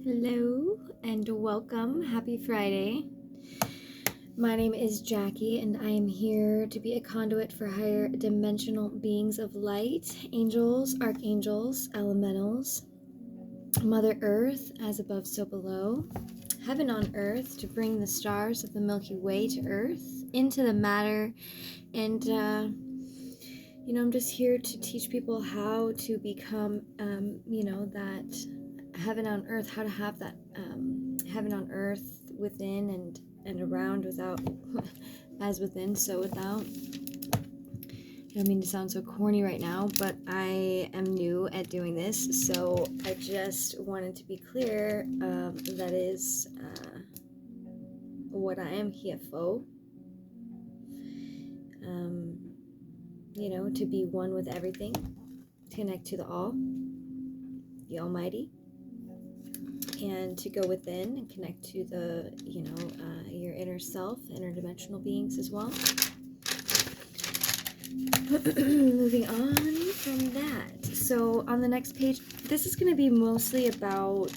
Hello and welcome. Happy Friday. My name is Jackie and I am here to be a conduit for higher dimensional beings of light, angels, archangels, elementals, Mother Earth, as above so below, heaven on earth, to bring the stars of the Milky Way to earth, into the matter. And I'm just here to teach people how to become that heaven on earth, how to have that heaven on earth within and around, without as within so without. I don't mean to sound so corny right now, but I am new at doing this, so I just wanted to be clear. That is what I am here for. To be one with everything, to connect to the all, the Almighty, and to go within and connect to the, your inner self, interdimensional beings as well. Moving on from that. So on the next page, this is going to be mostly about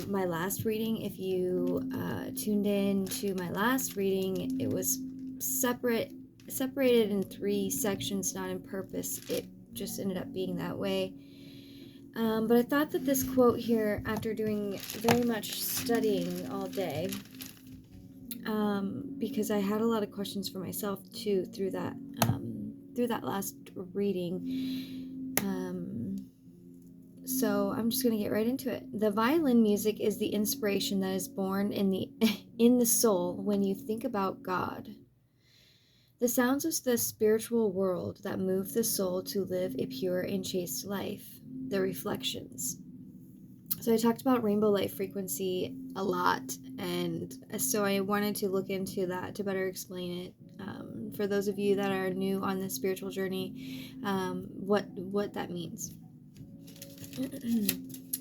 my last reading. If you tuned in to my last reading, it was separated in 3 sections, not in purpose. It just ended up being that way. But I thought that this quote here, after doing very much studying all day, because I had a lot of questions for myself too through that last reading. So I'm just going to get right into it. The violin music is the inspiration that is born in the soul when you think about God. The sounds of the spiritual world that move the soul to live a pure and chaste life. The reflections. So I talked about rainbow light frequency a lot, and so I wanted to look into that to better explain it. For those of you that are new on the spiritual journey, what that means.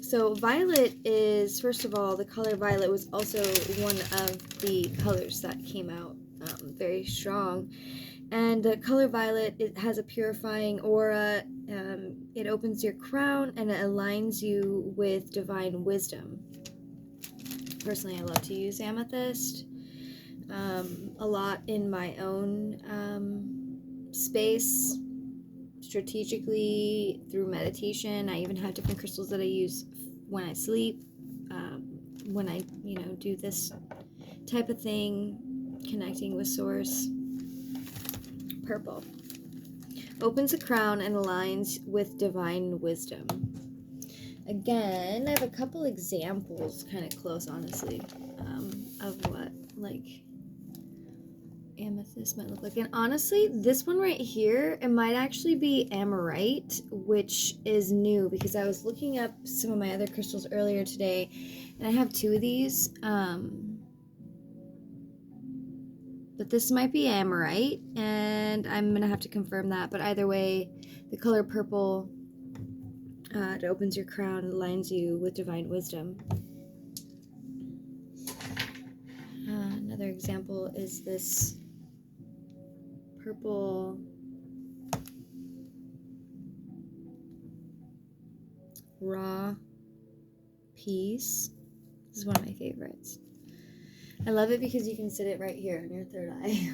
So violet is, first of all, the color violet was also one of the colors that came out very strong. And the color violet, it has a purifying aura. It opens your crown and it aligns you with divine wisdom. Personally, I love to use amethyst a lot in my own space, strategically, through meditation. I even have different crystals that I use when I sleep, when I do this type of thing, connecting with source. Purple opens a crown and aligns with divine wisdom. Again, I have a couple examples kind of close, honestly, of what amethyst might look like. And honestly, this one right here, it might actually be Amorite, which is new because I was looking up some of my other crystals earlier today, and I have 2 of these. But this might be Amorite, and I'm going to have to confirm that. But either way, the color purple, it opens your crown, aligns you with divine wisdom. Another example is this purple raw piece. This is one of my favorites. I love it because you can sit it right here on your third eye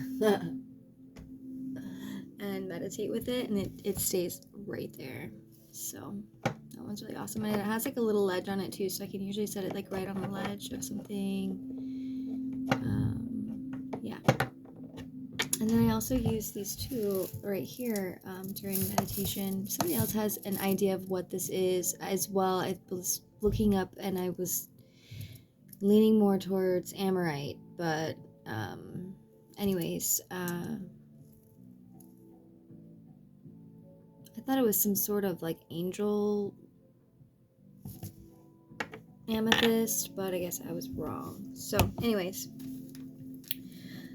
and meditate with it, and it stays right there. So that one's really awesome. And it has like a little ledge on it too, so I can usually set it like right on the ledge of something. Yeah. And then I also use these 2 right here during meditation. Somebody else has an idea of what this is as well. I was looking up and I was leaning more towards Amorite, but anyways, I thought it was some sort of like angel amethyst, but I guess I was wrong. So anyways,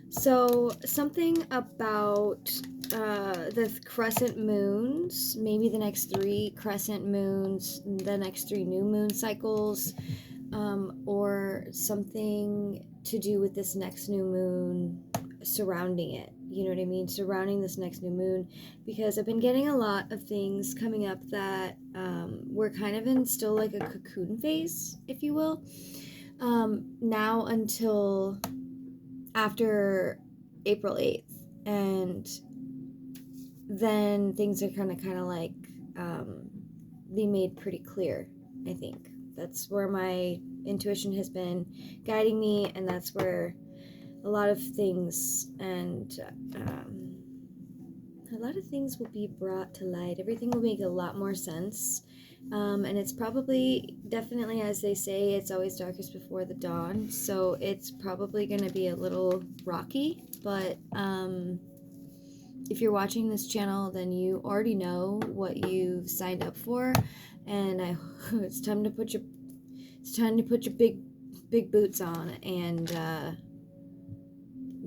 so something about the crescent moons, maybe the next 3 crescent moons, the next 3 new moon cycles, or something to do with this next new moon surrounding it, you know what I mean, surrounding this next new moon, because I've been getting a lot of things coming up that we're kind of in still like a cocoon phase, if you will, now until after April 8th, and then things are kind of like be made pretty clear. I think that's where my intuition has been guiding me, and that's where a lot of things and a lot of things will be brought to light. Everything will make a lot more sense, and it's probably, definitely, as they say, it's always darkest before the dawn, so it's probably going to be a little rocky, but if you're watching this channel, then you already know what you've signed up for, and it's time to put your big boots on and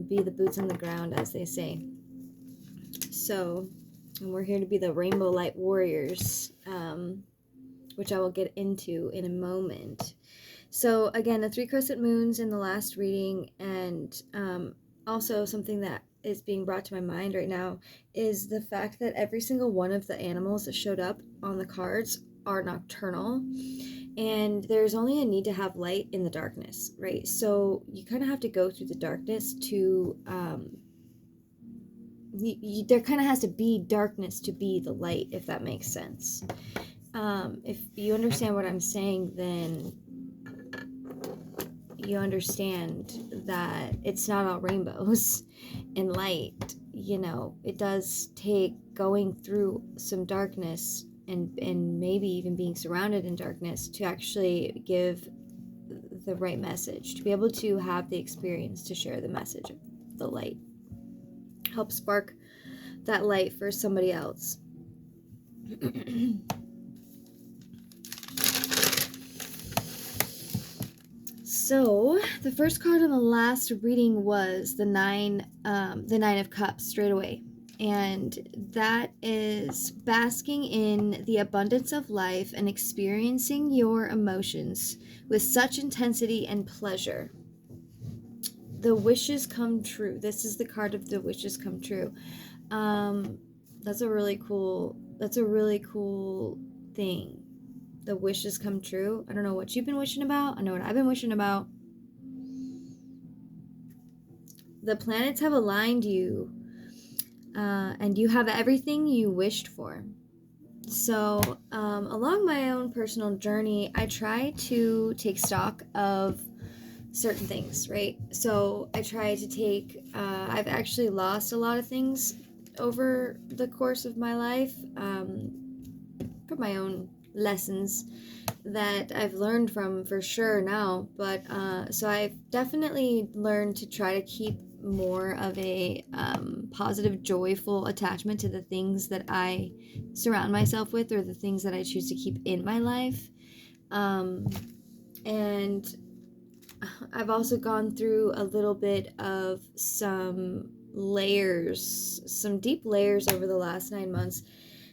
be the boots on the ground, as they say. So, and we're here to be the rainbow light warriors, which I will get into in a moment. So again, the 3 crescent moons in the last reading, and also something that is being brought to my mind right now is the fact that every single one of the animals that showed up on the cards are nocturnal, and there's only a need to have light in the darkness, right? So you kind of have to go through the darkness to there kind of has to be darkness to be the light, if that makes sense. If you understand what I'm saying, then you understand that it's not all rainbows and light. You know, it does take going through some darkness and maybe even being surrounded in darkness to actually give the right message, to be able to have the experience to share the message of the light, help spark that light for somebody else. So the first card on the last reading was the nine of cups straight away, and that is basking in the abundance of life and experiencing your emotions with such intensity and pleasure. The wishes come true. This is the card of the wishes come true. That's a really cool thing. The wishes come true. I don't know what you've been wishing about. I know what I've been wishing about. The planets have aligned you, and you have everything you wished for. So along my own personal journey, I try to take stock of certain things, right? So I try to take, I've actually lost a lot of things over the course of my life, from my own lessons that I've learned from, for sure, now. But so I've definitely learned to try to keep more of a positive, joyful attachment to the things that I surround myself with, or the things that I choose to keep in my life. And I've also gone through a little bit of some layers, some deep layers over the last 9 months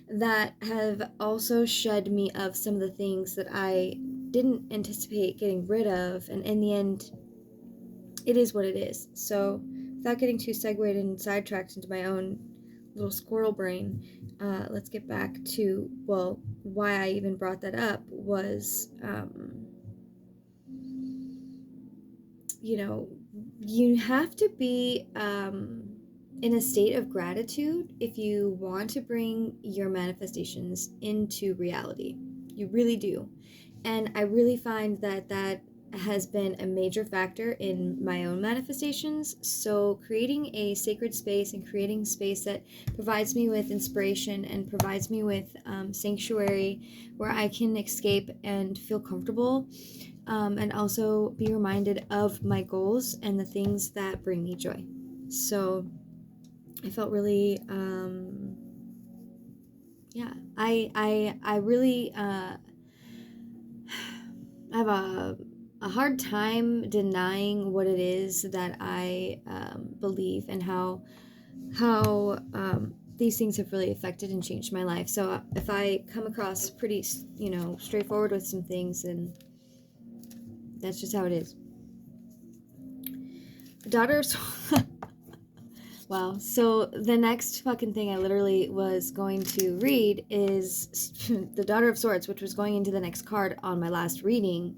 that have also shed me of some of the things that I didn't anticipate getting rid of, and in the end, it is what it is. So without getting too segued and sidetracked into my own little squirrel brain, let's get back to, well, why I even brought that up was, you know, you have to be in a state of gratitude if you want to bring your manifestations into reality. You really do. And I really find that that has been a major factor in my own manifestations. So creating a sacred space and creating space that provides me with inspiration and provides me with sanctuary where I can escape and feel comfortable, and also be reminded of my goals and the things that bring me joy. So I felt really, I really have a hard time denying what it is that I believe, and how these things have really affected and changed my life. So if I come across pretty, straightforward with some things, then that's just how it is. The daughter of Wow. So the next fucking thing I literally was going to read is the Daughter of Swords, which was going into the next card on my last reading.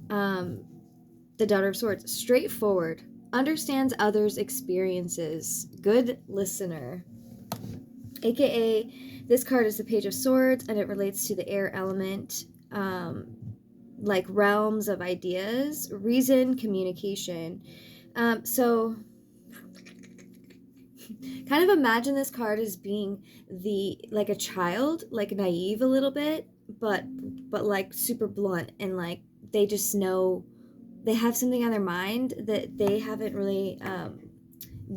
The Daughter of Swords, straightforward, understands others' experiences, good listener. AKA, this card is the Page of Swords, and it relates to the air element, like realms of ideas, reason, communication. So kind of imagine this card as being like a child, like naive a little bit, but like super blunt, and like they just know they have something on their mind that they haven't really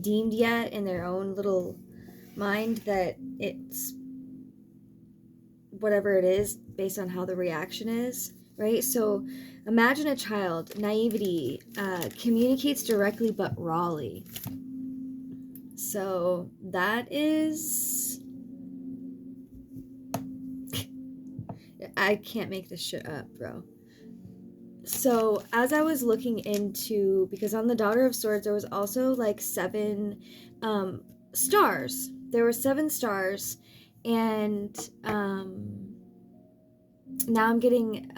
deemed yet in their own little mind, that it's whatever it is based on how the reaction is, right? So imagine a child, naivety, communicates directly but rawly. So that is, I can't make this shit up, bro. So as I was looking into, because on the Daughter of Swords there was also like 7 stars. There were 7 stars, and now I'm getting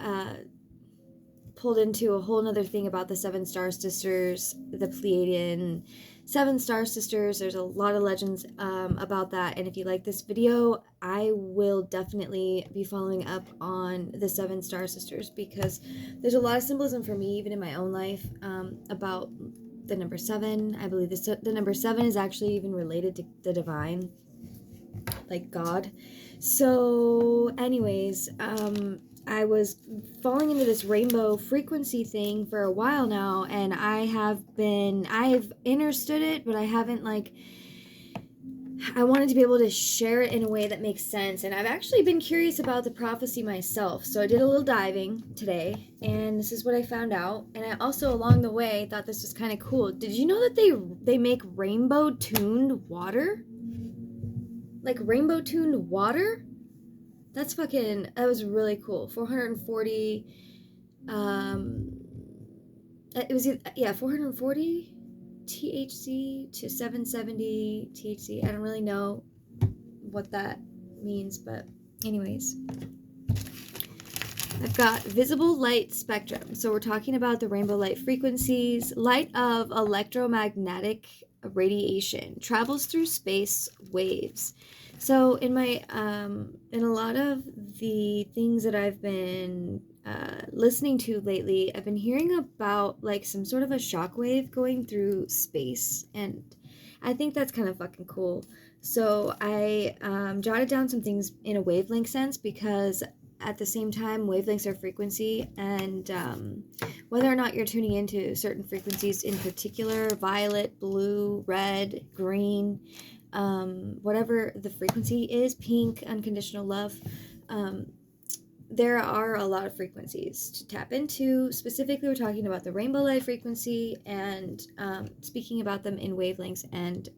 pulled into a whole nother thing about the 7 Star Sisters, the Pleiadian 7 Star Sisters. There's a lot of legends about that, and if you like this video, I will definitely be following up on the 7 Star Sisters, because there's a lot of symbolism for me, even in my own life, about the number 7. I believe the number 7 is actually even related to the divine, like God. So anyways, I was falling into this rainbow frequency thing for a while now, and I've understood it, but I haven't, like, I wanted to be able to share it in a way that makes sense. And I've actually been curious about the prophecy myself, so I did a little diving today, and this is what I found out. And I also, along the way, thought this was kind of cool. Did you know that they make rainbow tuned water? Like rainbow tuned water? That was really cool. 440, it was, 440 THC to 770 THC. I don't really know what that means, but anyways. I've got visible light spectrum. So we're talking about the rainbow light frequencies. Light of electromagnetic radiation travels through space waves. So in my in a lot of the things that I've been listening to lately, I've been hearing about like some sort of a shockwave going through space, and I think that's kind of fucking cool. So I jotted down some things in a wavelength sense, because at the same time, wavelengths are frequency, and whether or not you're tuning into certain frequencies in particular, violet, blue, red, green, whatever the frequency is, pink, unconditional love, there are a lot of frequencies to tap into. Specifically, we're talking about the rainbow light frequency, and speaking about them in wavelengths and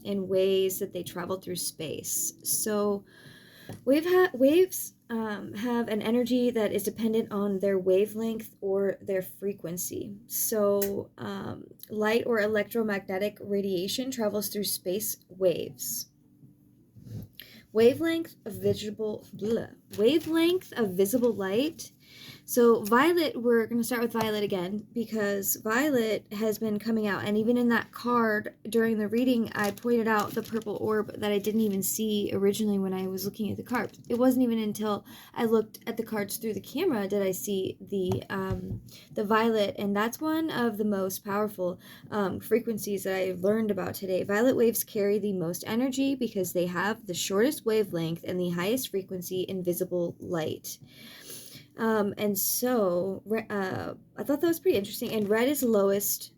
in ways that they travel through space. So waves have an energy that is dependent on their wavelength or their frequency. So light or electromagnetic radiation travels through space waves. Wavelength of visible light. So violet, we're going to start with violet again, because violet has been coming out, and even in that card during the reading, I pointed out the purple orb that I didn't even see originally when I was looking at the cards. It wasn't even until I looked at the cards through the camera did I see the violet, and that's one of the most powerful frequencies that I learned about today. Violet waves carry the most energy because they have the shortest wavelength and the highest frequency in visible light. And so I thought that was pretty interesting. And red is lowest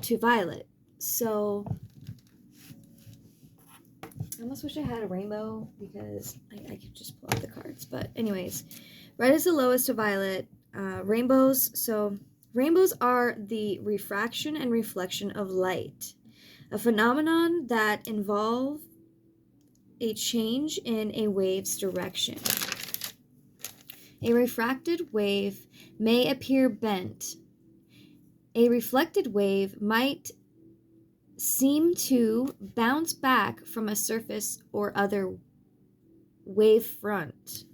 to violet. So I almost wish I had a rainbow, because I could just pull out the cards. But anyways, red is the lowest to violet. Rainbows are the refraction and reflection of light, a phenomenon that involve a change in a wave's direction. A refracted wave may appear bent. A reflected wave might seem to bounce back from a surface or other wave front.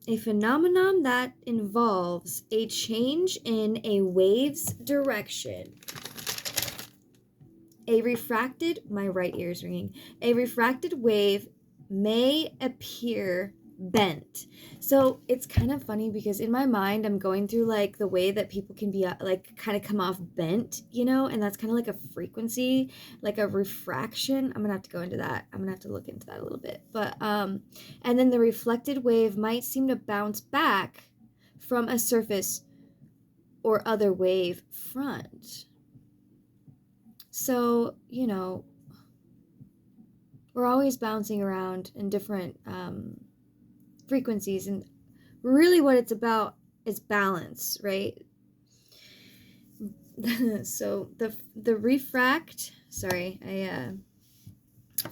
A phenomenon that involves a change in a wave's direction. My right ear is ringing. A refracted wave may appear bent. So it's kind of funny because in my mind, I'm going through like the way that people can be like kind of come off bent, and that's kind of like a frequency, like a refraction. I'm gonna have to go into that. I'm gonna have to look into that a little bit. But, and then the reflected wave might seem to bounce back from a surface or other wave front. So, we're always bouncing around in different frequencies, and really what it's about is balance, right? So the refract, sorry, I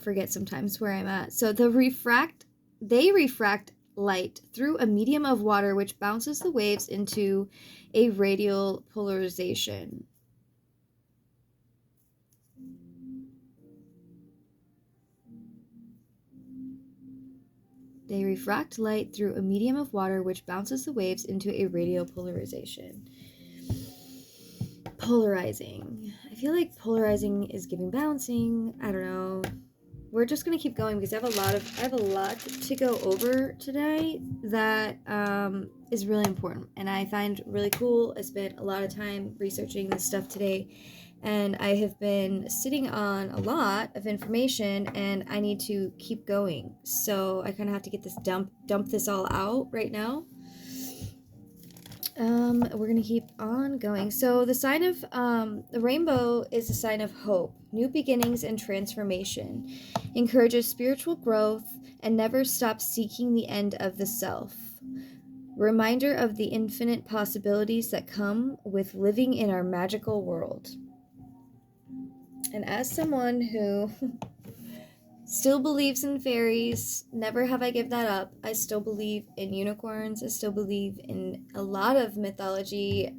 forget sometimes where I'm at. So they refract light through a medium of water, which bounces the waves into a radial polarization. They refract light through a medium of water, which bounces the waves into a radial polarization. Polarizing. I feel like polarizing is giving balancing. I don't know. We're just gonna keep going because I have a lot to go over today that is really important and I find really cool. I spent a lot of time researching this stuff today, and I have been sitting on a lot of information, and I need to keep going. So I kind of have to get this dump this all out right now. We're gonna keep on going. So the sign of the rainbow is a sign of hope, new beginnings, and transformation. Encourages spiritual growth and never stops seeking the end of the self. Reminder of the infinite possibilities that come with living in our magical world. And as someone who still believes in fairies, never have I give that up. I still believe in unicorns. I still believe in a lot of mythology.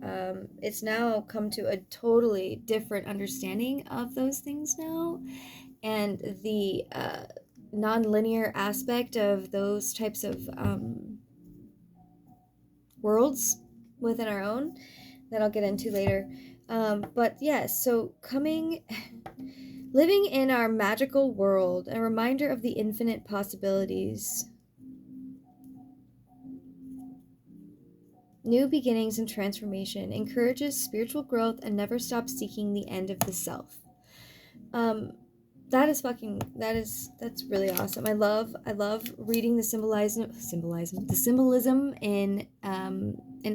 It's now come to a totally different understanding of those things now, and the non-linear aspect of those types of worlds within our own that I'll get into later. But yes, so living in our magical world, a reminder of the infinite possibilities, new beginnings and transformation, encourages spiritual growth and never stops seeking the end of the self. That's really awesome. I love reading the symbolism in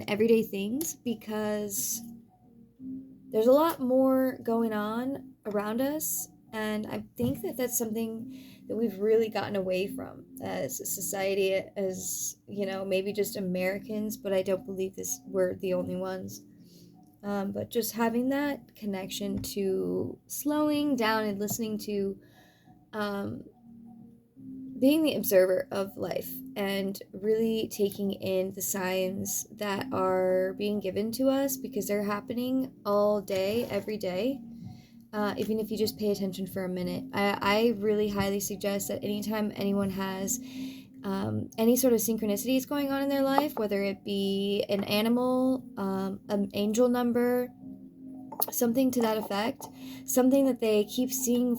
everyday things, because there's a lot more going on around us, and I think that that's something that we've really gotten away from as a society, as maybe just Americans, but I don't believe we're the only ones. But just having that connection to slowing down and listening to being the observer of life and really taking in the signs that are being given to us, because they're happening all day, every day. Even if you just pay attention for a minute. I really highly suggest that anytime anyone has any sort of synchronicities going on in their life, whether it be an animal, an angel number, something to that effect, something that they keep seeing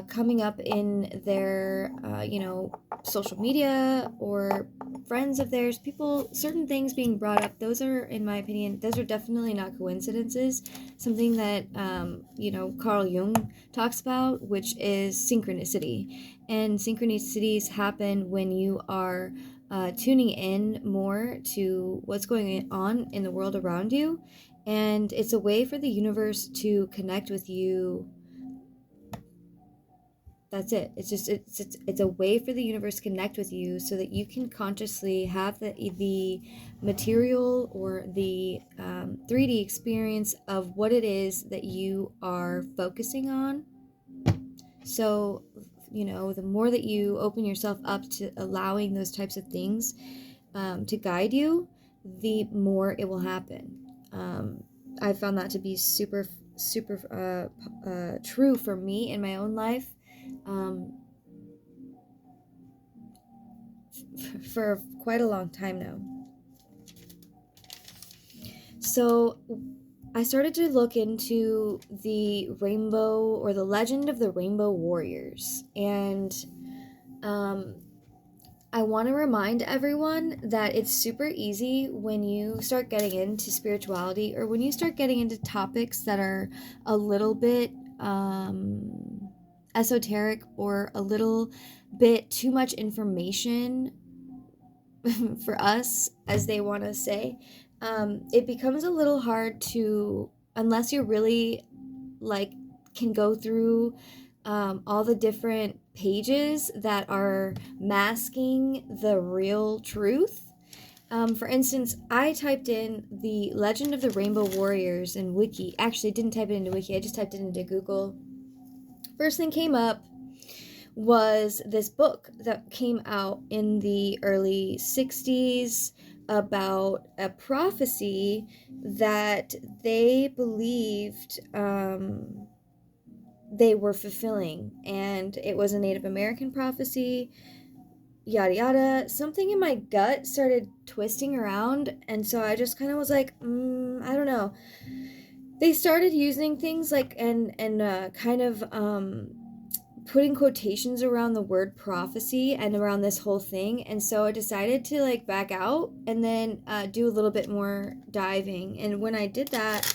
coming up in their social media, or friends of theirs, certain things being brought up, those are, in my opinion, those are definitely not coincidences. Something that Carl Jung talks about, which is synchronicity. And synchronicities happen when you are tuning in more to what's going on in the world around you, and it's a way for the universe to connect with you. That's it. It's a way for the universe to connect with you so that you can consciously have the material or the 3D experience of what it is that you are focusing on. So the more that you open yourself up to allowing those types of things, to guide you, the more it will happen. I found that to be super true for me in my own life, for quite a long time now. So I started to look into the rainbow, or the legend of the rainbow warriors, and I want to remind everyone that it's super easy when you start getting into spirituality, or when you start getting into topics that are a little bit esoteric, or a little bit too much information for us, as they want to say. It becomes a little hard to, unless you're really like can go through all the different pages that are masking the real truth. For instance, I typed in the Legend of the Rainbow Warriors in Wiki. Actually, I didn't type it into Wiki, I just typed it into Google. First thing came up was this book that came out in the early 60s about a prophecy that they believed they were fulfilling, and it was a Native American prophecy, yada yada. Something in my gut started twisting around, and so I just kind of was like, I don't know. They started using things like and kind of putting quotations around the word prophecy and around this whole thing, and so I decided to like back out and then do a little bit more diving. And when I did that,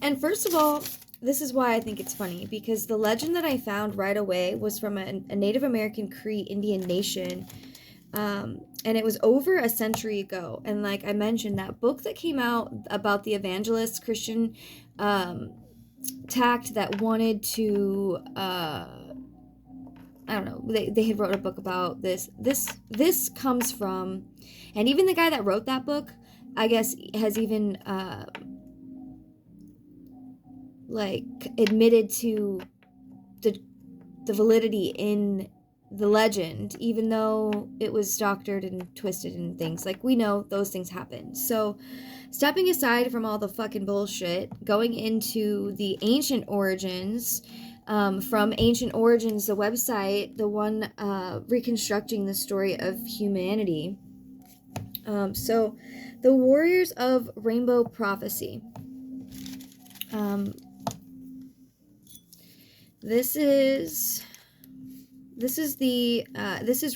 and first of all, this is why I think it's funny, because the legend that I found right away was from a Native American Cree Indian nation, and it was over a century ago. And like I mentioned, that book that came out about the evangelist Christian tact that wanted to I don't know, they had wrote a book about this comes from, and even the guy that wrote that book, I guess, has even like admitted to the validity in the legend, even though it was doctored and twisted and things. Like, we know those things happen. So stepping aside from all the fucking bullshit, going into the ancient origins, from Ancient Origins, the website, the one reconstructing the story of humanity. So the Warriors of Rainbow Prophecy. This is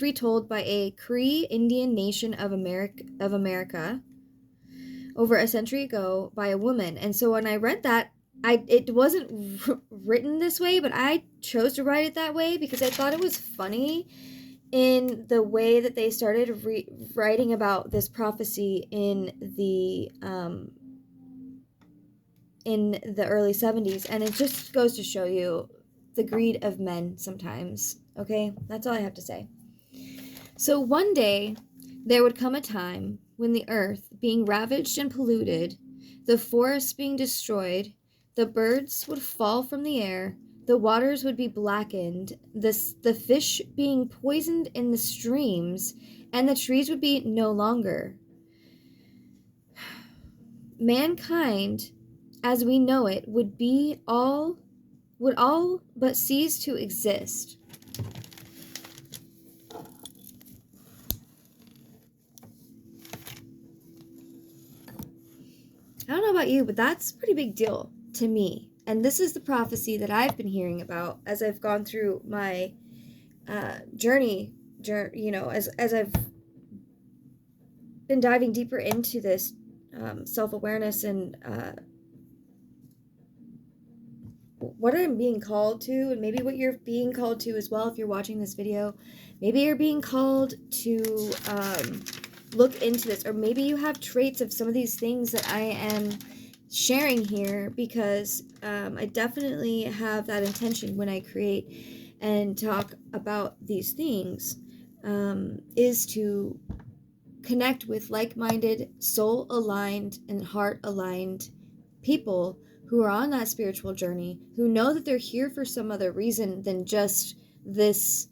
retold by a Cree Indian nation of America over a century ago by a woman. And so when I read that, it wasn't written this way, but I chose to write it that way because I thought it was funny in the way that they started writing about this prophecy in the early 70s. And it just goes to show you the greed of men sometimes. Okay, that's all I have to say. So one day there would come a time when the earth, being ravaged and polluted, the forests being destroyed, the birds would fall from the air, the waters would be blackened, the fish being poisoned in the streams, and the trees would be no longer. Mankind, as we know it, would all but cease to exist. I don't know about you, but that's a pretty big deal to me. And this is the prophecy that I've been hearing about as I've gone through my journey, you know, as I've been diving deeper into this self-awareness and what I'm being called to, and maybe what you're being called to as well if you're watching this video. Maybe you're being called to look into this, or maybe you have traits of some of these things that I am sharing here, because I definitely have that intention when I create and talk about these things, is to connect with like-minded, soul-aligned, and heart-aligned people who are on that spiritual journey, who know that they're here for some other reason than just this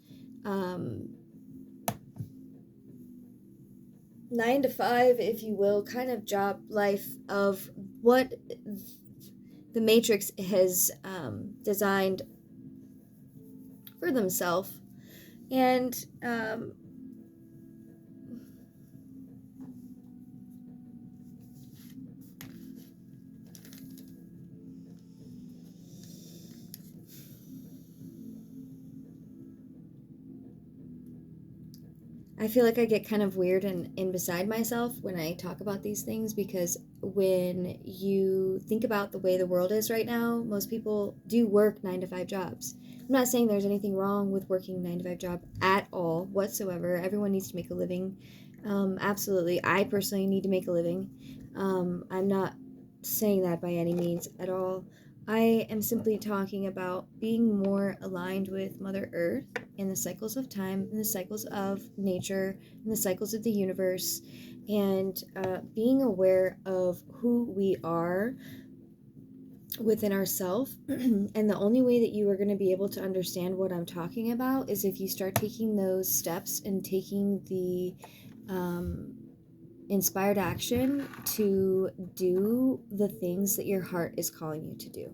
9 to 5, if you will, kind of job life of what the Matrix has designed for themselves. And I feel like I get kind of weird and beside myself when I talk about these things, because when you think about the way the world is right now, most people do work 9 to 5 jobs. I'm not saying there's anything wrong with working 9 to 5 job at all whatsoever. Everyone needs to make a living. Absolutely. I personally need to make a living. I'm not saying that by any means at all. I am simply talking about being more aligned with Mother Earth and the cycles of time and the cycles of nature and the cycles of the universe, and being aware of who we are within ourselves. And the only way that you are going to be able to understand what I'm talking about is if you start taking those steps and taking the inspired action to do the things that your heart is calling you to do.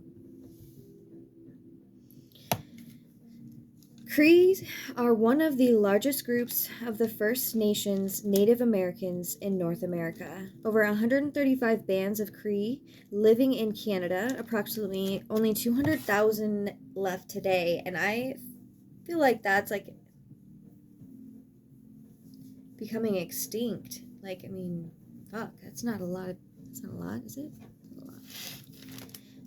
Cree are one of the largest groups of the First Nations Native Americans in North America. Over 135 bands of Cree living in Canada, approximately only 200,000 left today. And I feel like that's like becoming extinct. Like, I mean, fuck, that's not a lot. That's not a lot, is it? Not a lot.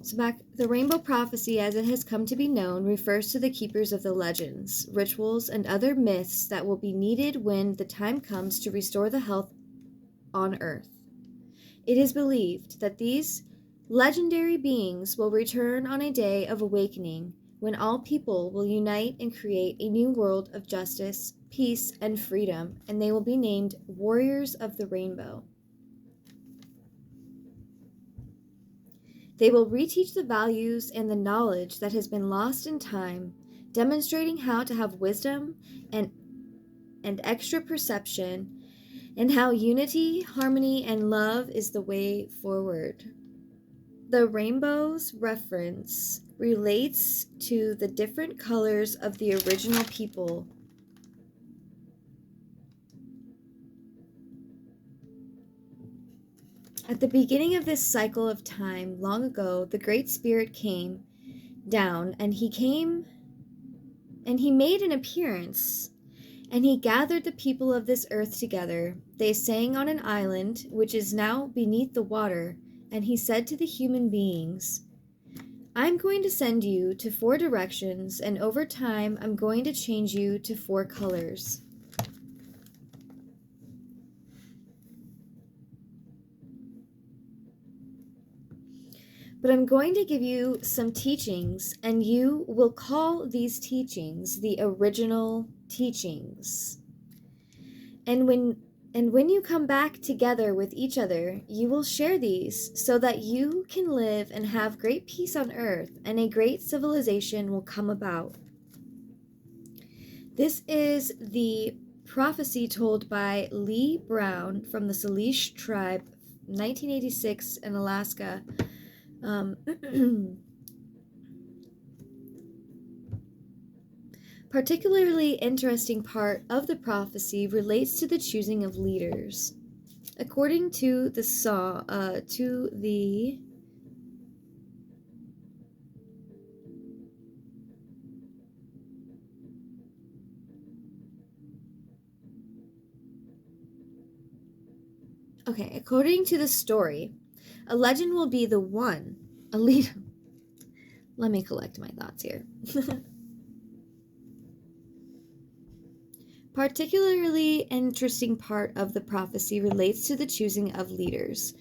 So back, the rainbow prophecy, as it has come to be known, refers to the keepers of the legends, rituals, and other myths that will be needed when the time comes to restore the health on Earth. It is believed that these legendary beings will return on a day of awakening when all people will unite and create a new world of justice, peace, and freedom, and they will be named Warriors of the Rainbow. They will reteach the values and the knowledge that has been lost in time, demonstrating how to have wisdom and extra perception, and how unity, harmony, and love is the way forward. The rainbow's reference relates to the different colors of the original people. At the beginning of this cycle of time, long ago, the Great Spirit came down, and he made an appearance, and he gathered the people of this earth together. They sang on an island, which is now beneath the water, and he said to the human beings, I'm going to send you to 4 directions, and over time, I'm going to change you to 4 colors. But I'm going to give you some teachings, and you will call these teachings the original teachings. And when you come back together with each other, you will share these so that you can live and have great peace on earth, and a great civilization will come about. This is the prophecy told by Lee Brown from the Salish tribe, 1986 in Alaska. Particularly interesting part of the prophecy relates to the choosing of leaders. According to the according to the story, a legend will be the one, a leader. Let me collect my thoughts here. Particularly interesting part of the prophecy relates to the choosing of leaders.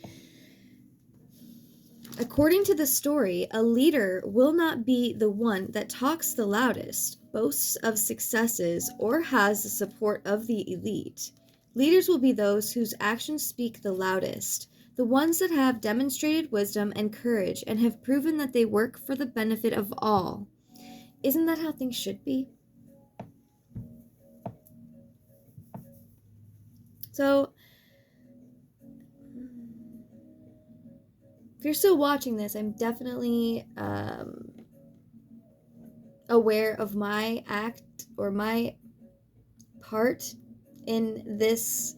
According to the story, a leader will not be the one that talks the loudest, boasts of successes, or has the support of the elite. Leaders will be those whose actions speak the loudest, the ones that have demonstrated wisdom and courage and have proven that they work for the benefit of all. Isn't that how things should be? So, if you're still watching this, I'm definitely aware of my act or my part in this.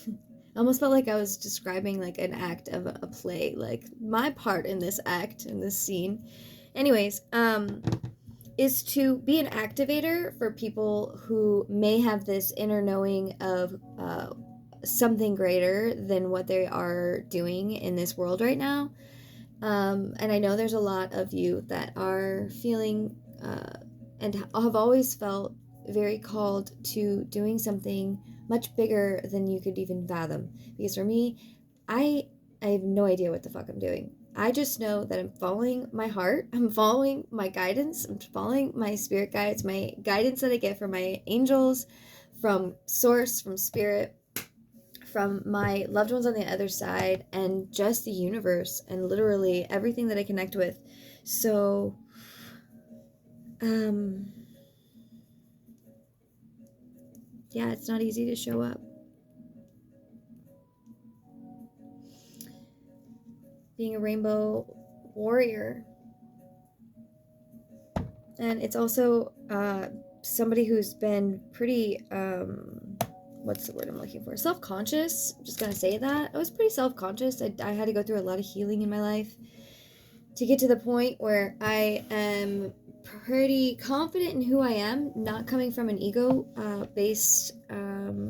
I almost felt like I was describing like an act of a play, like my part in this act, in this scene. Anyways, is to be an activator for people who may have this inner knowing of something greater than what they are doing in this world right now. And I know there's a lot of you that are feeling and have always felt very called to doing something much bigger than you could even fathom. Because for me, I have no idea what the fuck I'm doing. I just know that I'm following my heart. I'm following my guidance. I'm following my spirit guides, my guidance that I get from my angels, from source, from spirit, from my loved ones on the other side, and just the universe and literally everything that I connect with. So, yeah, it's not easy to show up. Being a rainbow warrior. And it's also somebody who's been pretty, what's the word I'm looking for? Self-conscious. I'm just going to say that. I was pretty self-conscious. I had to go through a lot of healing in my life to get to the point where I am pretty confident in who I am, not coming from an ego-based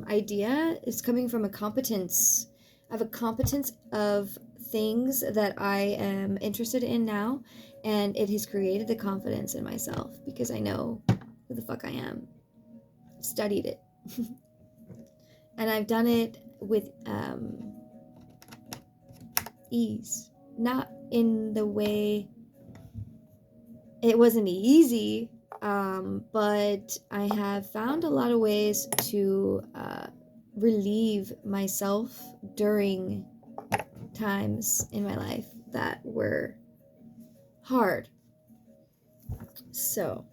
idea. It's coming from a competence. I have a competence of things that I am interested in now, and it has created the confidence in myself because I know who the fuck I am. I've studied it. And I've done it with ease. Not in the way... It wasn't easy, but I have found a lot of ways to relieve myself during times in my life that were hard. So,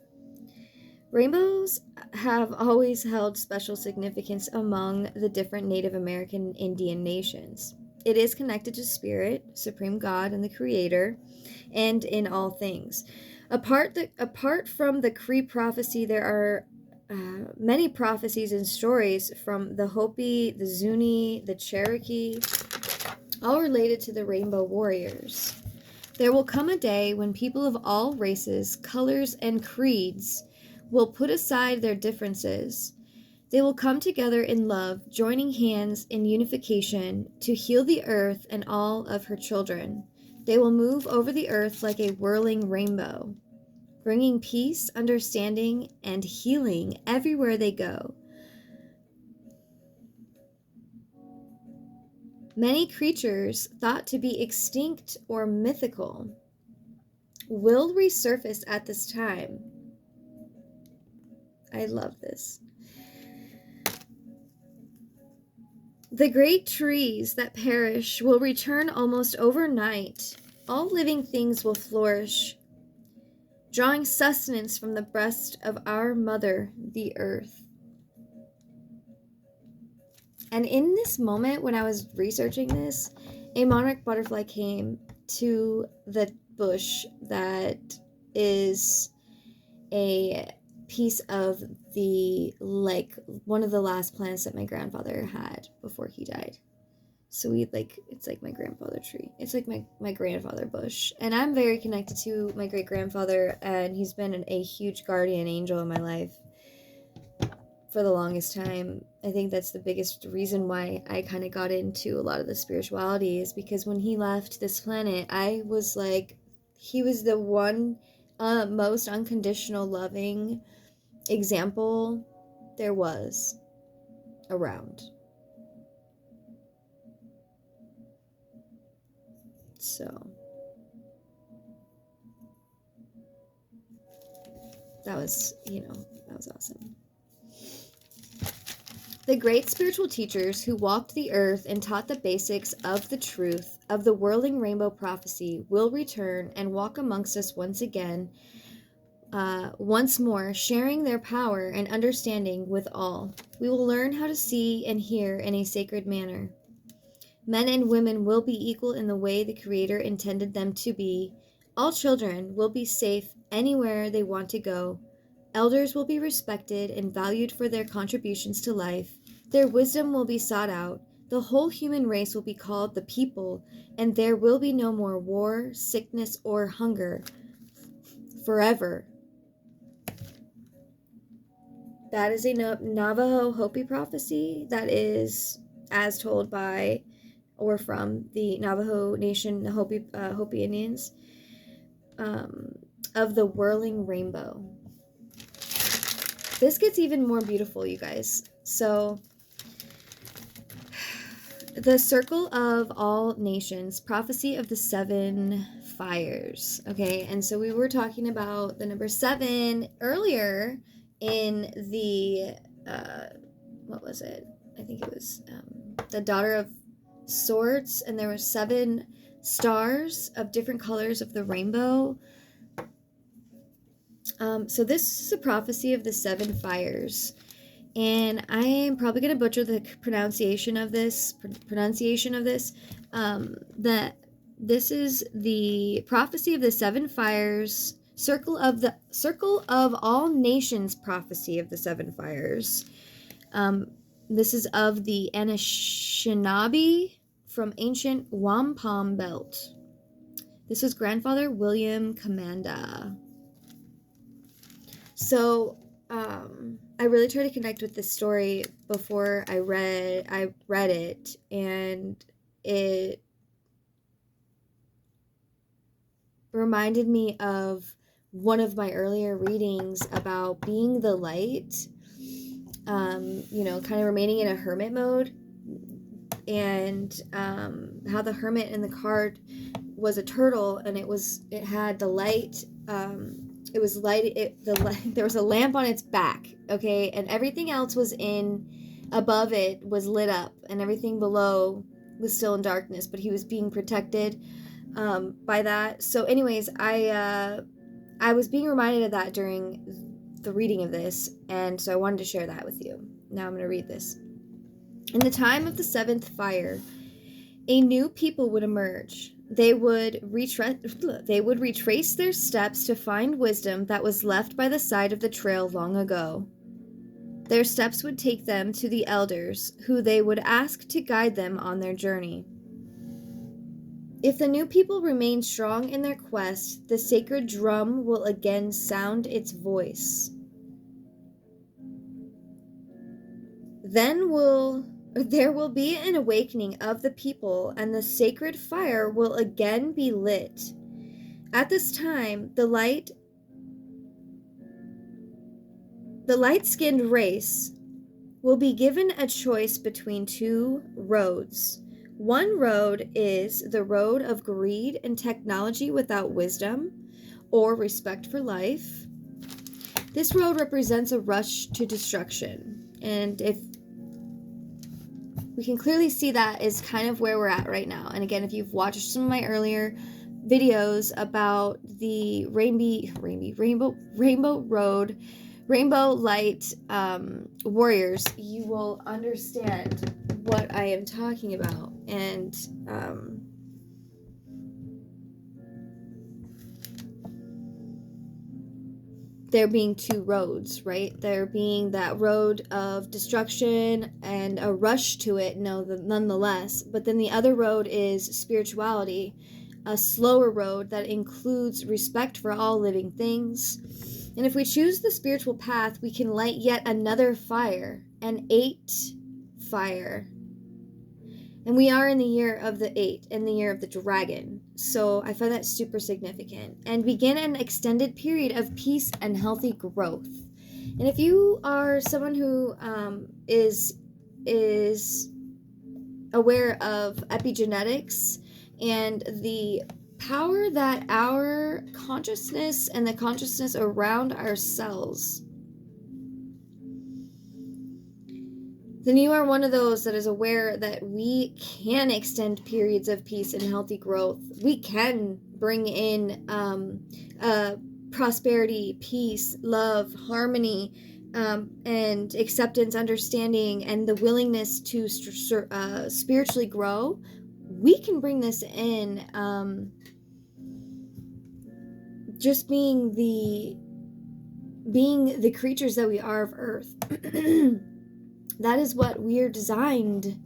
rainbows have always held special significance among the different Native American Indian nations. It is connected to spirit, supreme God, and the creator, and in all things. Apart from the Cree prophecy, there are many prophecies and stories from the Hopi, the Zuni, the Cherokee, all related to the rainbow warriors. There will come a day when people of all races, colors, and creeds will put aside their differences. They will come together in love, joining hands in unification to heal the earth and all of her children. They will move over the earth like a whirling rainbow, bringing peace, understanding, and healing everywhere they go. Many creatures thought to be extinct or mythical will resurface at this time. I love this. The great trees that perish will return almost overnight. All living things will flourish, drawing sustenance from the breast of our mother, the earth. And in this moment, when I was researching this, a monarch butterfly came to the bush that is a piece of the, like, one of the last plants that my grandfather had before he died. So it's like my grandfather tree. It's like my grandfather bush. And I'm very connected to my great grandfather, and he's been a huge guardian angel in my life for the longest time. I think that's the biggest reason why I kind of got into a lot of the spirituality, is because when he left this planet, I was like, he was the one most unconditional loving example there was around. So that was awesome. The great spiritual teachers who walked the earth and taught the basics of the truth of the whirling rainbow prophecy will return and walk amongst us once again, once more, sharing their power and understanding with all. We will learn how to see and hear in a sacred manner. Men and women will be equal in the way the Creator intended them to be. All children will be safe anywhere they want to go. Elders will be respected and valued for their contributions to life. Their wisdom will be sought out. The whole human race will be called the people, and there will be no more war, sickness, or hunger forever. That is a Navajo Hopi prophecy that is as told by or from the Navajo Nation, the Hopi Indians, of the whirling rainbow. This gets even more beautiful, you guys. So, the circle of all nations, prophecy of the 7 fires. Okay, and so we were talking about the number 7 earlier in the, what was it? I think it was the Daughter of Swords, and there were 7 stars of different colors of the rainbow. So this is a prophecy of the 7 fires. And I am probably going to butcher the pronunciation of this. That this is the prophecy of the 7 fires, circle of all nations prophecy of the 7 fires. This is of the Anishinaabe from ancient Wampum Belt. This was Grandfather William Commanda. So, I really tried to connect with this story before I read it, and it reminded me of one of my earlier readings about being the light, kind of remaining in a hermit mode, and how the hermit in the card was a turtle, and it had the light, it was there was a lamp on its back, okay, and everything else was above it was lit up, and everything below was still in darkness, but he was being protected by that. So anyways, I was being reminded of that during the reading of this, and so I wanted to share that with you. Now I'm going to read this. In the time of the 7th fire, a new people would emerge. They would retrace their steps to find wisdom that was left by the side of the trail long ago. Their steps would take them to the elders, who they would ask to guide them on their journey. If the new people remain strong in their quest, the sacred drum will again sound its voice. Then there will be an awakening of the people, and the sacred fire will again be lit. At this time, the light-skinned race will be given a choice between 2 roads. One road is the road of greed and technology without wisdom or respect for life. This road represents a rush to destruction, and if we can clearly see that is kind of where we're at right now. And again, if you've watched some of my earlier videos about the Rainbow Road, Rainbow Light warriors, you will understand what I am talking about. And there being 2 roads, right? There being that road of destruction and a rush to it, nonetheless. But then the other road is spirituality, a slower road that includes respect for all living things. And if we choose the spiritual path, we can light yet another fire, an 8 fire. And we are in the year of the 8, in the year of the dragon. So I find that super significant. And begin an extended period of peace and healthy growth. And if you are someone who is aware of epigenetics and the power that our consciousness and the consciousness around our cells, then you are one of those that is aware that we can extend periods of peace and healthy growth. We can bring in prosperity, peace, love, harmony, and acceptance, understanding, and the willingness to spiritually grow we can bring this in, just being the creatures that we are of Earth. That is what we are designed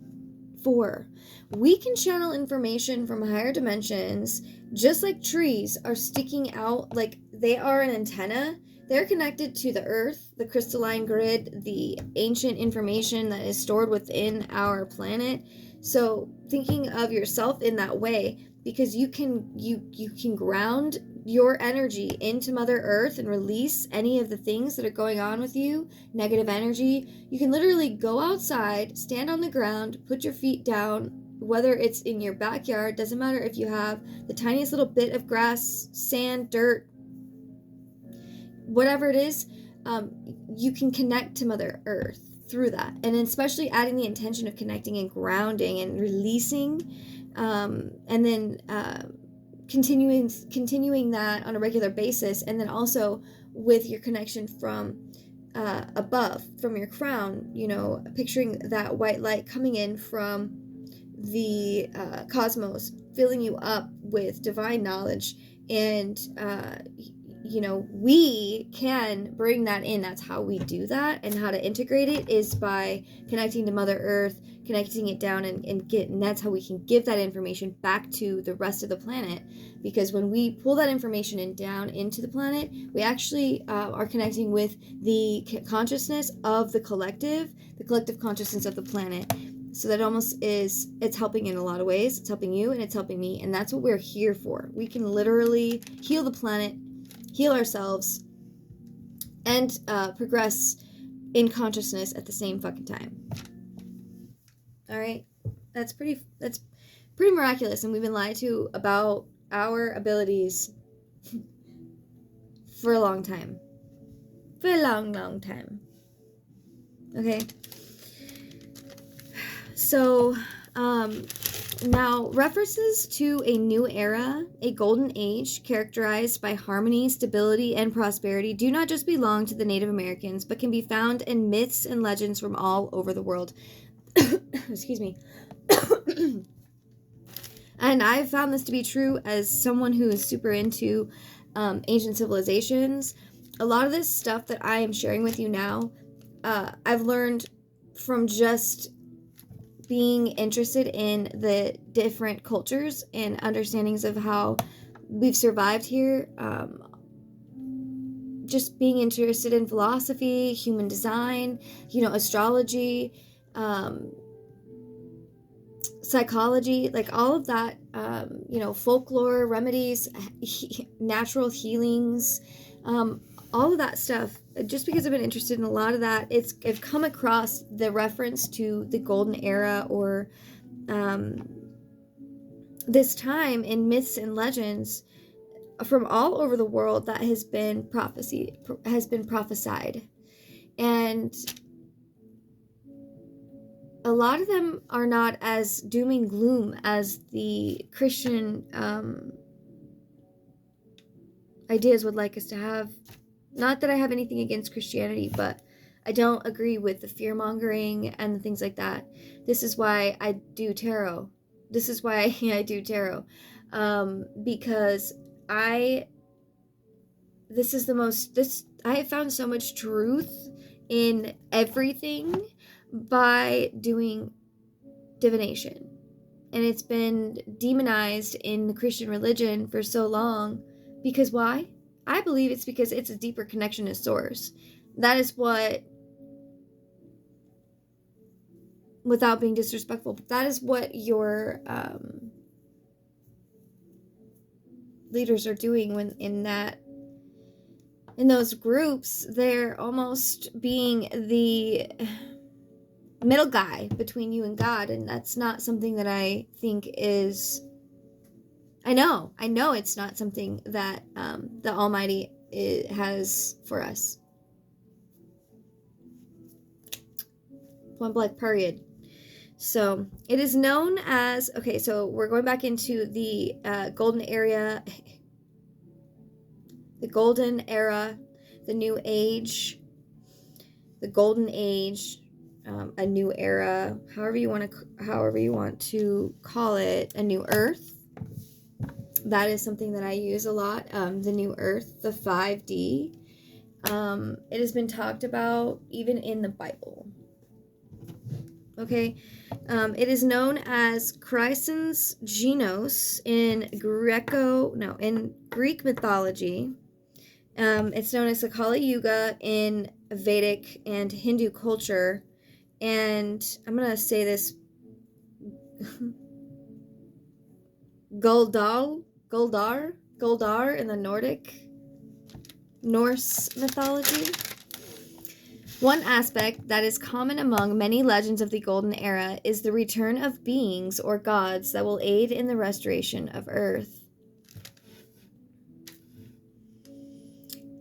for. We can channel information from higher dimensions, just like trees are sticking out, like they are an antenna. They're connected to the earth, the crystalline grid, the ancient information that is stored within our planet. So thinking of yourself in that way, because you can ground your energy into Mother Earth and release any of the things that are going on with you, negative energy. You can literally go outside, stand on the ground, put your feet down, whether it's in your backyard, doesn't matter if you have the tiniest little bit of grass, sand, dirt, whatever it is, you can connect to Mother Earth through that. And especially adding the intention of connecting and grounding and releasing, and then continuing that on a regular basis, and then also with your connection from above, from your crown, picturing that white light coming in from the cosmos, filling you up with divine knowledge. And we can bring that in. That's how we do that, and how to integrate it is by connecting to Mother Earth, connecting it down, and that's how we can give that information back to the rest of the planet. Because when we pull that information down into the planet, we actually are connecting with the consciousness of the collective consciousness of the planet. So that almost it's helping in a lot of ways. It's helping you and it's helping me, and that's what we're here for. We can literally heal the planet, heal ourselves, and progress in consciousness at the same fucking time. All right, that's pretty miraculous, and we've been lied to about our abilities for a long time, long time. Okay, so now, references to a new era, a golden age characterized by harmony, stability, and prosperity do not just belong to the Native Americans, but can be found in myths and legends from all over the world. Excuse me. And I've found this to be true as someone who is super into ancient civilizations. A lot of this stuff that I am sharing with you now, I've learned from just being interested in the different cultures and understandings of how we've survived here, just being interested in philosophy, human design, astrology, psychology, like all of that, folklore, remedies, natural healings, all of that stuff. Just because I've been interested in a lot of that, I've come across the reference to the golden era, or this time in myths and legends from all over the world that has been prophesied. And a lot of them are not as doom and gloom as the Christian ideas would like us to have. Not that I have anything against Christianity, but I don't agree with the fear-mongering and the things like that. This is why I do tarot. Because I have found so much truth in everything by doing divination. And it's been demonized in the Christian religion for so long. Because why? I believe it's because it's a deeper connection to source. That is what, without being disrespectful, that is what your leaders are doing when in those groups. They're almost being the middle guy between you and God, and that's not something that I think is... I know it's not something that the Almighty has for us. Point blank, period. So it is known as... Okay, so we're going back into the golden era, the new age, the golden age, a new era, however you want to call it, a new earth. That is something that I use a lot. The new earth, the 5D. It has been talked about even in the Bible. Okay, it is known as Chrysos Genos in Greek mythology. It's known as the Kali Yuga in Vedic and Hindu culture, and I'm gonna say this: Goldar in the Norse mythology. One aspect that is common among many legends of the Golden Era is the return of beings or gods that will aid in the restoration of Earth.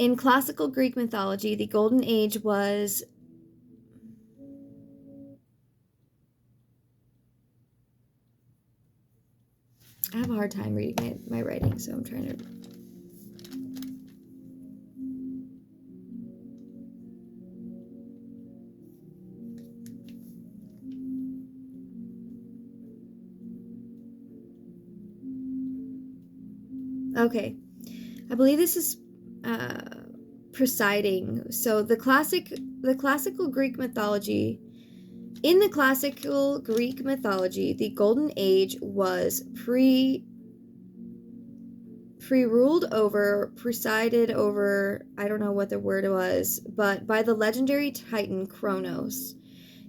In classical Greek mythology, the Golden Age was I have a hard time reading my writing, so I'm trying to... Okay. I believe this is presiding. So the classical Greek mythology... In the classical Greek mythology, the Golden Age was presided over, I don't know what the word was, but by the legendary Titan Kronos.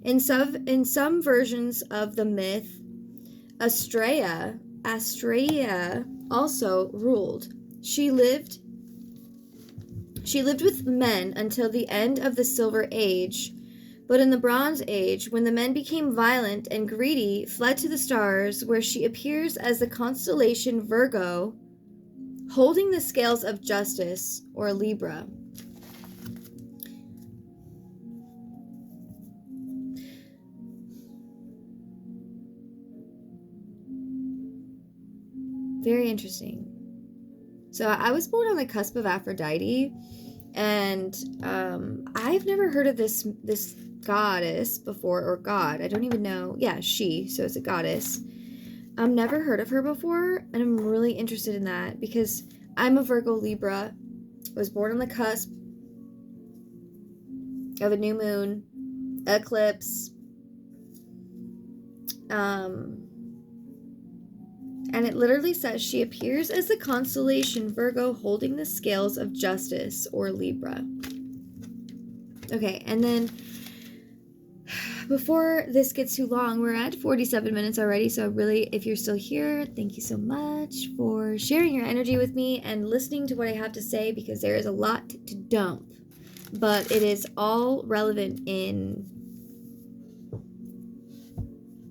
In some versions of the myth, Astraea also ruled. She lived with men until the end of the Silver Age, but in the Bronze Age, when the men became violent and greedy, fled to the stars, where she appears as the constellation Virgo, holding the scales of justice, or Libra. Very interesting. So I was born on the cusp of Aphrodite, and I've never heard of this goddess before, or god. I don't even know. Yeah, she. So it's a goddess. I've never heard of her before, and I'm really interested in that because I'm a Virgo Libra. I was born on the cusp of a new moon, eclipse, and it literally says she appears as the constellation Virgo holding the scales of justice, or Libra. Okay, and then before this gets too long, we're at 47 minutes already, so really, if you're still here, thank you so much for sharing your energy with me and listening to what I have to say, because there is a lot to dump, but it is all relevant in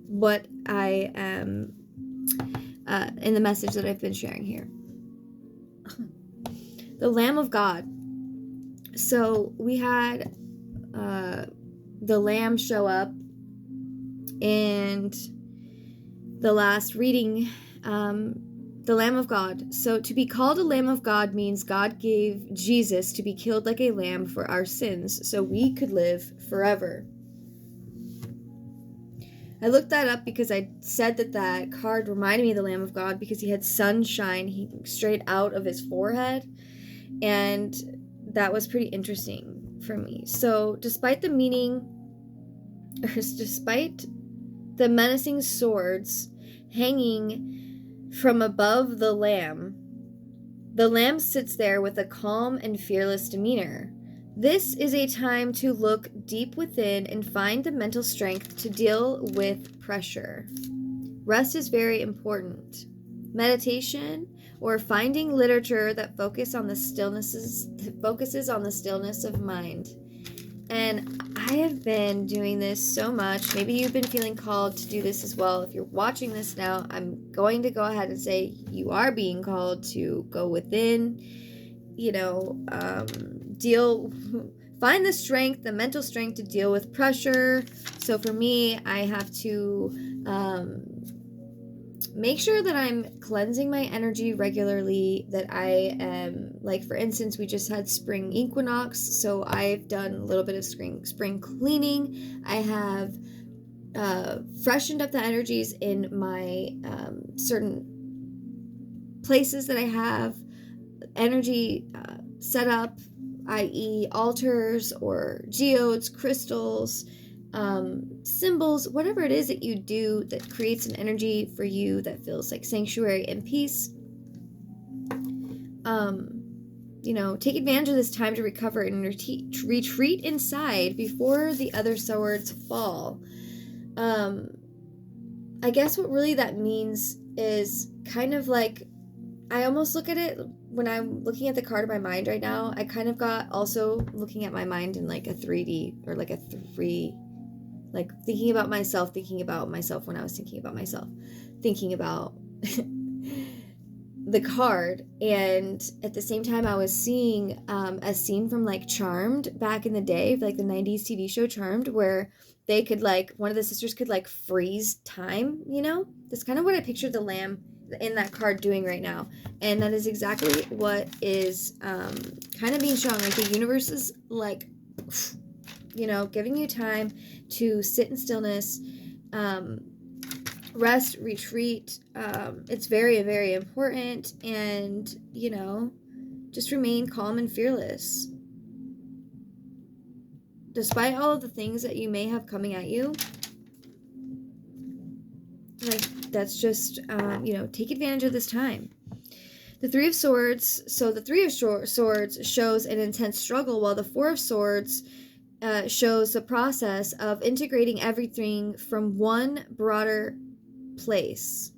what I am, in the message that I've been sharing here. The Lamb of God. So we had the Lamb show up, and the last reading, the Lamb of God. So to be called a Lamb of God means God gave Jesus to be killed like a lamb for our sins, so we could live forever. I looked that up because I said that card reminded me of the Lamb of God because he had sunshine straight out of his forehead, and that was pretty interesting for me. So despite the menacing swords hanging from above the Lamb sits there with a calm and fearless demeanor. This is a time to look deep within and find the mental strength to deal with pressure. Rest is very important. Meditation or finding literature that focuses on the stillness of mind. And I have been doing this so much. Maybe you've been feeling called to do this as well. If you're watching this now, I'm going to go ahead and say you are being called to go within, find the strength, the mental strength to deal with pressure. So for me, I have to make sure that I'm cleansing my energy regularly, that I am, like, for instance, we just had spring equinox, so I've done a little bit of spring cleaning. I have freshened up the energies in my certain places that I have energy set up, i.e. altars or geodes, crystals, symbols, whatever it is that you do that creates an energy for you that feels like sanctuary and peace. Take advantage of this time to recover and retreat inside before the other swords fall. I guess what really that means is kind of like, I almost look at it when I'm looking at the card of my mind right now. I kind of got also looking at my mind in like a 3D or like a 3, like thinking about myself when I was thinking about myself, thinking about the card. And at the same time, I was seeing a scene from like Charmed back in the day, like the 90s TV show Charmed, where they could like, one of the sisters could like freeze time, That's kind of what I pictured the lamb in that card doing right now. And that is exactly what is kind of being shown. Like the universe is like, giving you time to sit in stillness, rest, retreat. It's very, very important. And, just remain calm and fearless. Despite all of the things that you may have coming at you, like, that's just, take advantage of this time. The Three of Swords, so the Three of Swords shows an intense struggle, while the Four of Swords shows the process of integrating everything from one broader place.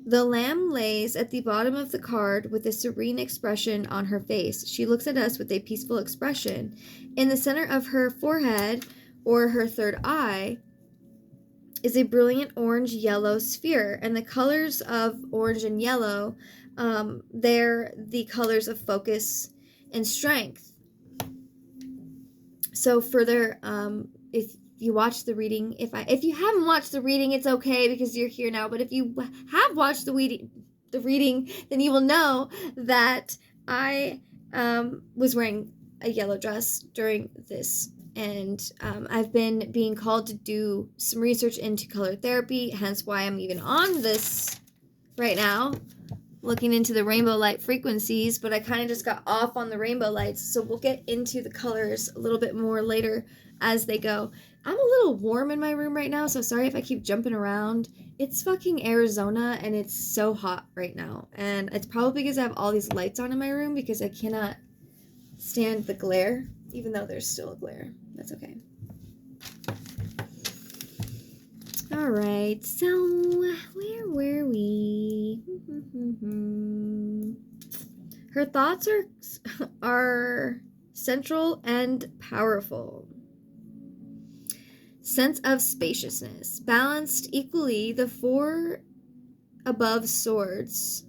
The lamb lays at the bottom of the card with a serene expression on her face. She looks at us with a peaceful expression. In the center of her forehead, or her third eye, is a brilliant orange-yellow sphere, and the colors of orange and yellow, they're the colors of focus and strength. So further, if you watch the reading, if you haven't watched the reading, it's okay because you're here now. But if you have watched the reading, then you will know that I was wearing a yellow dress during this, and I've been being called to do some research into color therapy. Hence why I'm even on this right now, looking into the rainbow light frequencies, but I kind of just got off on the rainbow lights, so we'll get into the colors a little bit more later as they go. I'm a little warm in my room right now, so sorry if I keep jumping around. It's fucking Arizona, and it's so hot right now, and it's probably because I have all these lights on in my room because I cannot stand the glare, even though there's still a glare. That's okay. All right, so where were we? Her thoughts are central and powerful. Sense of spaciousness. Balanced equally the four above swords.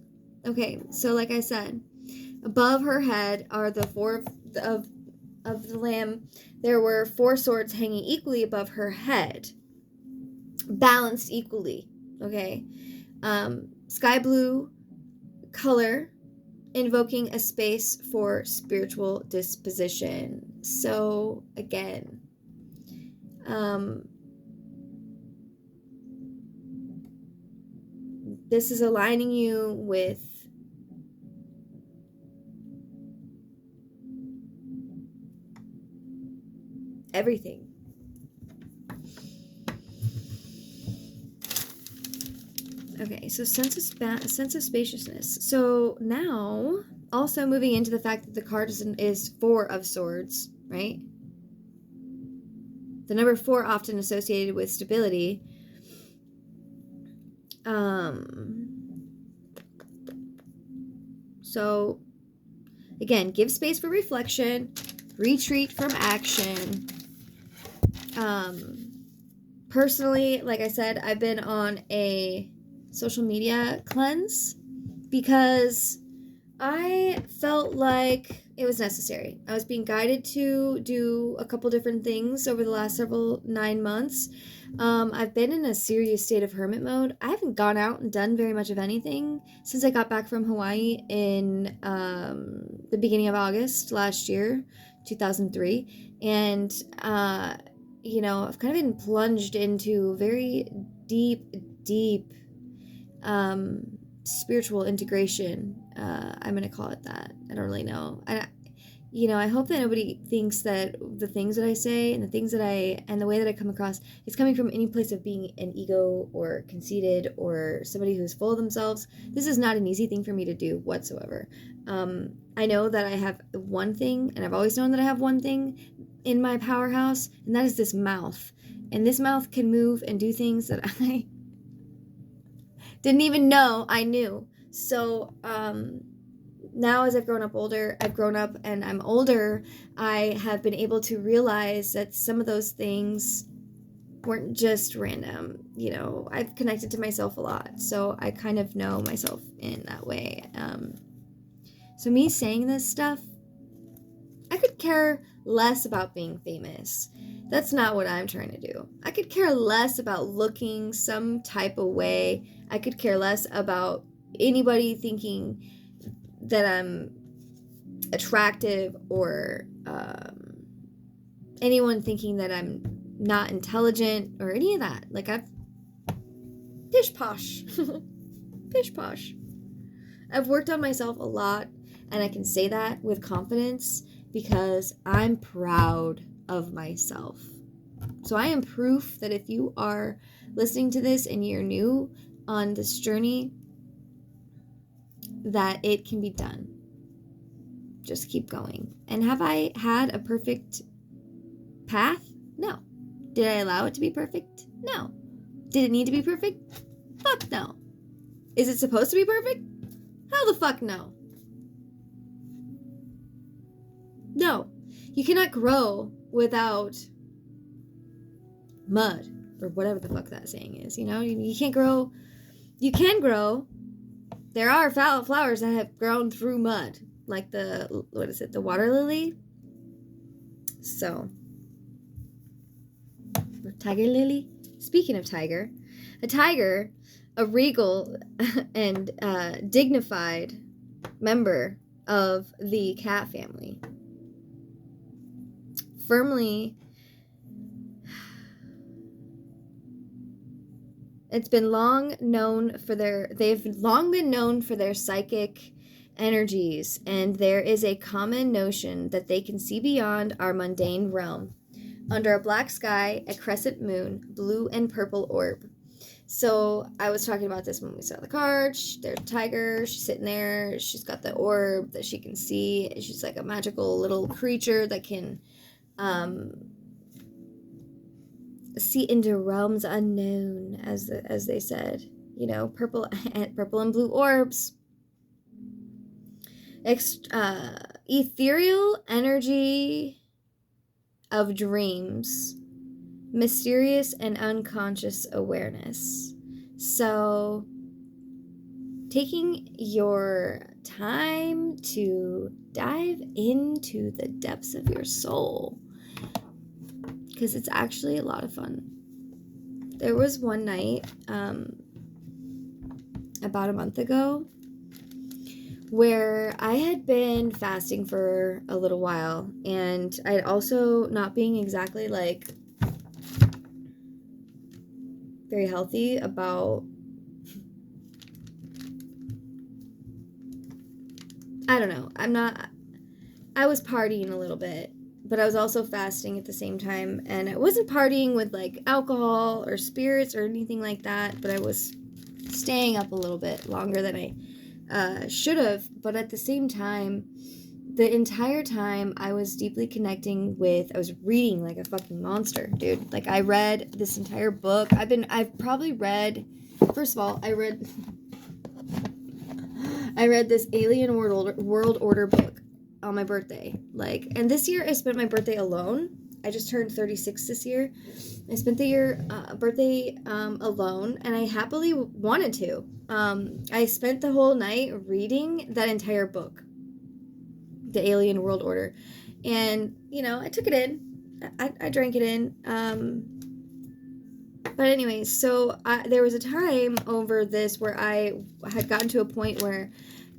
Okay, so like I said, above her head are the four of the lamb. There were four swords hanging equally above her head. Balanced equally, okay? Sky blue color, invoking a space for spiritual disposition. So, again, this is aligning you with everything. Okay, so sense of spaciousness. So now, also moving into the fact that the card is Four of Swords, right? The number 4 often associated with stability. So, again, give space for reflection, retreat from action. Personally, like I said, I've been on a social media cleanse because I felt like it was necessary. I was being guided to do a couple different things over the last 9 months. I've been in a serious state of hermit mode. I haven't gone out and done very much of anything since I got back from Hawaii in the beginning of August last year, 2003. And, I've kind of been plunged into very deep spiritual integration. I'm going to call it that. I don't really know. I hope that nobody thinks that the things that I say and the way that I come across is coming from any place of being an ego or conceited or somebody who's full of themselves. This is not an easy thing for me to do whatsoever. I know that I have one thing, and I've always known that I have one thing in my powerhouse, and that is this mouth. And this mouth can move and do things that I didn't even know I knew. So, now as I've grown up and I'm older, I have been able to realize that some of those things weren't just random. I've connected to myself a lot, so I kind of know myself in that way. So me saying this stuff, I could care less about being famous. That's not what I'm trying to do. I could care less about looking some type of way. I could care less about anybody thinking that I'm attractive or anyone thinking that I'm not intelligent or any of that. Like, I've pish posh. Pish posh. I've worked on myself a lot, and I can say that with confidence because I'm proud of myself. So I am proof that if you are listening to this and you're new on this journey, that it can be done. Just keep going. And have I had a perfect path? No. Did I allow it to be perfect? No. Did it need to be perfect? Fuck no. Is it supposed to be perfect? Hell the fuck no. No. You cannot grow without mud, or whatever the fuck that saying is. You can't grow. You can grow. There are flowers that have grown through mud, like the water lily. So, tiger lily. Speaking of tiger, a regal and dignified member of the cat family, they've long been known for their psychic energies, and there is a common notion that they can see beyond our mundane realm. Under a black sky, a crescent moon, blue and purple orb. So I was talking about this when we saw the card. There's a tiger. She's sitting there. She's got the orb that she can see. She's like a magical little creature that can see into realms unknown, as they said. Purple and blue orbs. Ethereal energy of dreams, mysterious and unconscious awareness. So, taking your time to dive into the depths of your soul, because it's actually a lot of fun. There was one night, about a month ago, where I had been fasting for a little while, and I had also not being exactly very healthy about, I don't know, I was partying a little bit, but I was also fasting at the same time, and I wasn't partying with alcohol or spirits or anything like that, but I was staying up a little bit longer than I should have. But at the same time, the entire time I was deeply connecting with, I was reading like a fucking monster, dude. I read this entire book. I've probably read, first of all, I read this Alien World Order book on my birthday. And this year I spent my birthday alone. I just turned 36 this year. I spent the birthday alone, and I happily wanted to. I spent the whole night reading that entire book. the alien world order. And, I took it in. I drank it in. But anyways, so there was a time over this where I had gotten to a point where,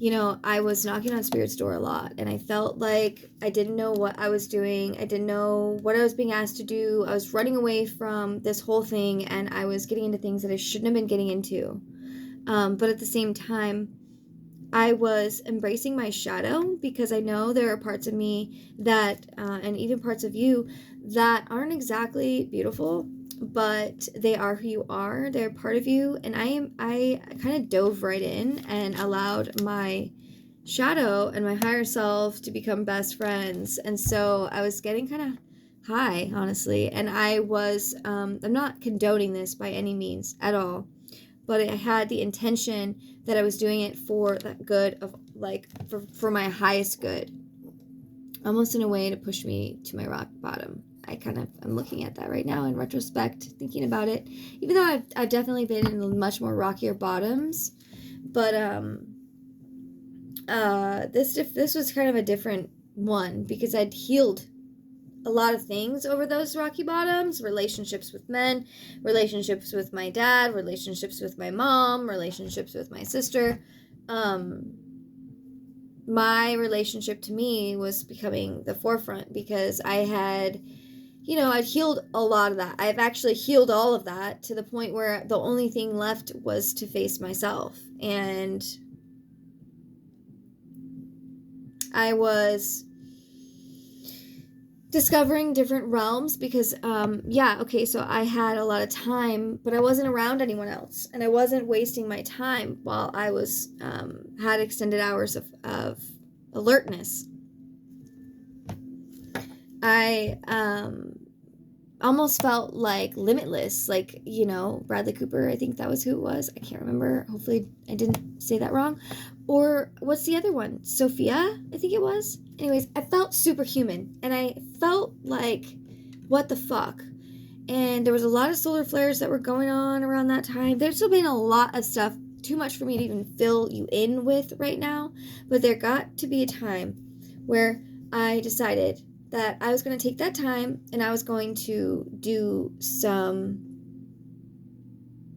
I was knocking on Spirit's door a lot, and I felt like I didn't know what I was doing. I didn't know what I was being asked to do. I was running away from this whole thing, and I was getting into things that I shouldn't have been getting into. But at the same time, I was embracing my shadow, because I know there are parts of me that, and even parts of you, that aren't exactly beautiful, but they are who you are. They're part of you. And I kind of dove right in and allowed my shadow and my higher self to become best friends. And so I was getting kind of high, honestly. And I was, I'm not condoning this by any means at all, but I had the intention that I was doing it for the good of, like, for my highest good, almost in a way to push me to my rock bottom. I'm looking at that right now in retrospect, thinking about it, even though I've definitely been in much more rockier bottoms, but this was kind of a different one, because I'd healed a lot of things over those rocky bottoms: relationships with men, relationships with my dad, relationships with my mom, relationships with my sister. My relationship to me was becoming the forefront, because I had, I'd healed a lot of that. I've actually healed all of that to the point where the only thing left was to face myself. And I was discovering different realms, because so I had a lot of time, but I wasn't around anyone else, and I wasn't wasting my time while I was had extended hours of alertness. I almost felt like limitless, like, Bradley Cooper, I think that was who it was. I can't remember. Hopefully I didn't say that wrong. Or what's the other one? Sophia, I think it was. Anyways, I felt superhuman, and I felt like, what the fuck? And there was a lot of solar flares that were going on around that time. There's still been a lot of stuff, too much for me to even fill you in with right now, but there got to be a time where I decided that I was going to take that time, and I was going to do some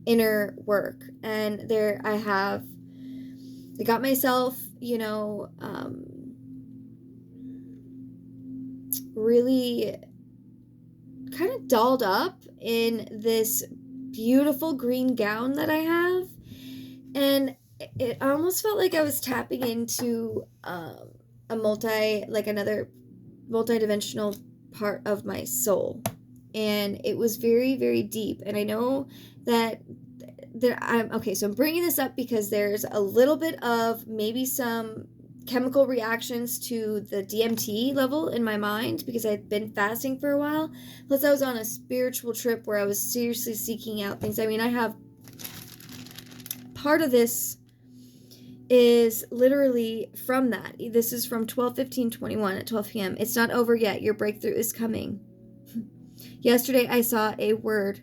inner work. And I got myself, really kind of dolled up in this beautiful green gown that I have. And it almost felt like I was tapping into another multidimensional part of my soul. And it was very, very deep. And I know that so I'm bringing this up because there's a little bit of maybe some chemical reactions to the DMT level in my mind, because I've been fasting for a while. Plus I was on a spiritual trip where I was seriously seeking out things. I mean, I have part of this is literally from that. This is from 12/15/21 at 12 p.m. It's not over yet. Your breakthrough is coming. Yesterday I saw a word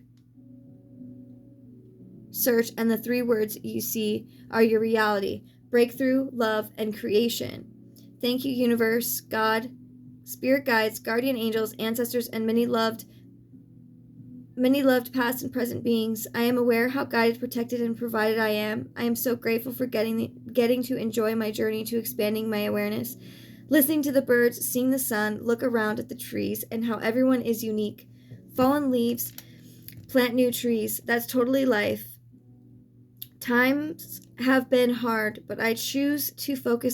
search, and the 3 words you see are your reality: breakthrough, love, and creation. Thank you, universe, God, spirit guides, guardian angels, ancestors, and many loved past and present beings. I am aware how guided, protected, and provided I am. I am so grateful for getting to enjoy my journey to expanding my awareness, listening to the birds, seeing the sun, look around at the trees, and how everyone is unique. Fallen leaves, plant new trees. That's totally life. Times have been hard, but I choose to focus